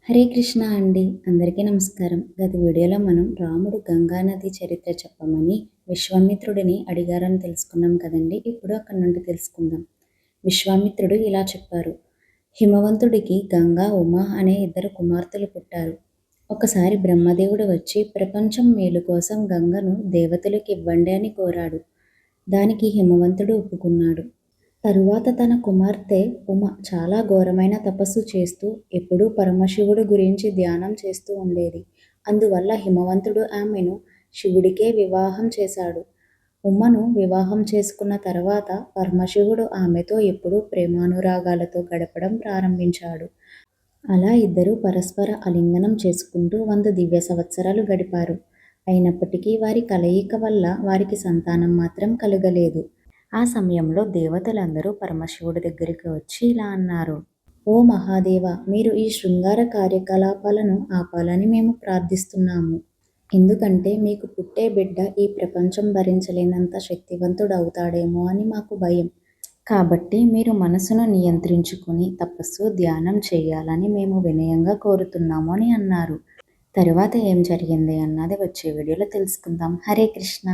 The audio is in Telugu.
హరే కృష్ణ అండి. అందరికీ నమస్కారం. గత వీడియోలో మనం రాముడు గంగా నది చరిత్ర చెప్పమని విశ్వామిత్రుడిని అడిగారని తెలుసుకున్నాం కదండి. ఇప్పుడు అక్కడి నుండి తెలుసుకుందాం. విశ్వామిత్రుడు ఇలా చెప్పారు. హిమవంతుడికి గంగా, ఉమా అనే ఇద్దరు కుమార్తెలు పుట్టారు. ఒకసారి బ్రహ్మదేవుడు వచ్చి ప్రపంచం మేలు కోసం గంగను దేవతలకు ఇవ్వండి అని కోరాడు. దానికి హిమవంతుడు ఒప్పుకున్నాడు. తరువాత తన కుమార్తె ఉమ చాలా ఘోరమైన తపస్సు చేస్తూ ఎప్పుడూ పరమశివుడు గురించి ధ్యానం చేస్తూ ఉండేది. అందువల్ల హిమవంతుడు ఆమెను శివుడికే వివాహం చేశాడు. ఉమను వివాహం చేసుకున్న తర్వాత పరమశివుడు ఆమెతో ఎప్పుడూ ప్రేమానురాగాలతో గడపడం ప్రారంభించాడు. అలా ఇద్దరూ పరస్పర ఆలింగనం చేసుకుంటూ 100 దివ్య సంవత్సరాలు గడిపారు. అయినప్పటికీ వారి కలయిక వల్ల వారికి సంతానం మాత్రం కలుగలేదు. ఆ సమయంలో దేవతలందరూ పరమశివుడి దగ్గరికి వచ్చి ఇలా అన్నారు. ఓ మహాదేవ, మీరు ఈ శృంగార కార్యకలాపాలను ఆపాలని మేము ప్రార్థిస్తున్నాము. ఎందుకంటే మీకు పుట్టే బిడ్డ ఈ ప్రపంచం భరించలేనంత శక్తివంతుడవుతాడేమో అని మాకు భయం. కాబట్టి మీరు మనసును నియంత్రించుకుని తపస్సు, ధ్యానం చేయాలని మేము వినయంగా కోరుతున్నాము అని అన్నారు. తరువాత ఏం జరిగింది అన్నది వచ్చే వీడియోలో తెలుసుకుందాం. హరే కృష్ణ.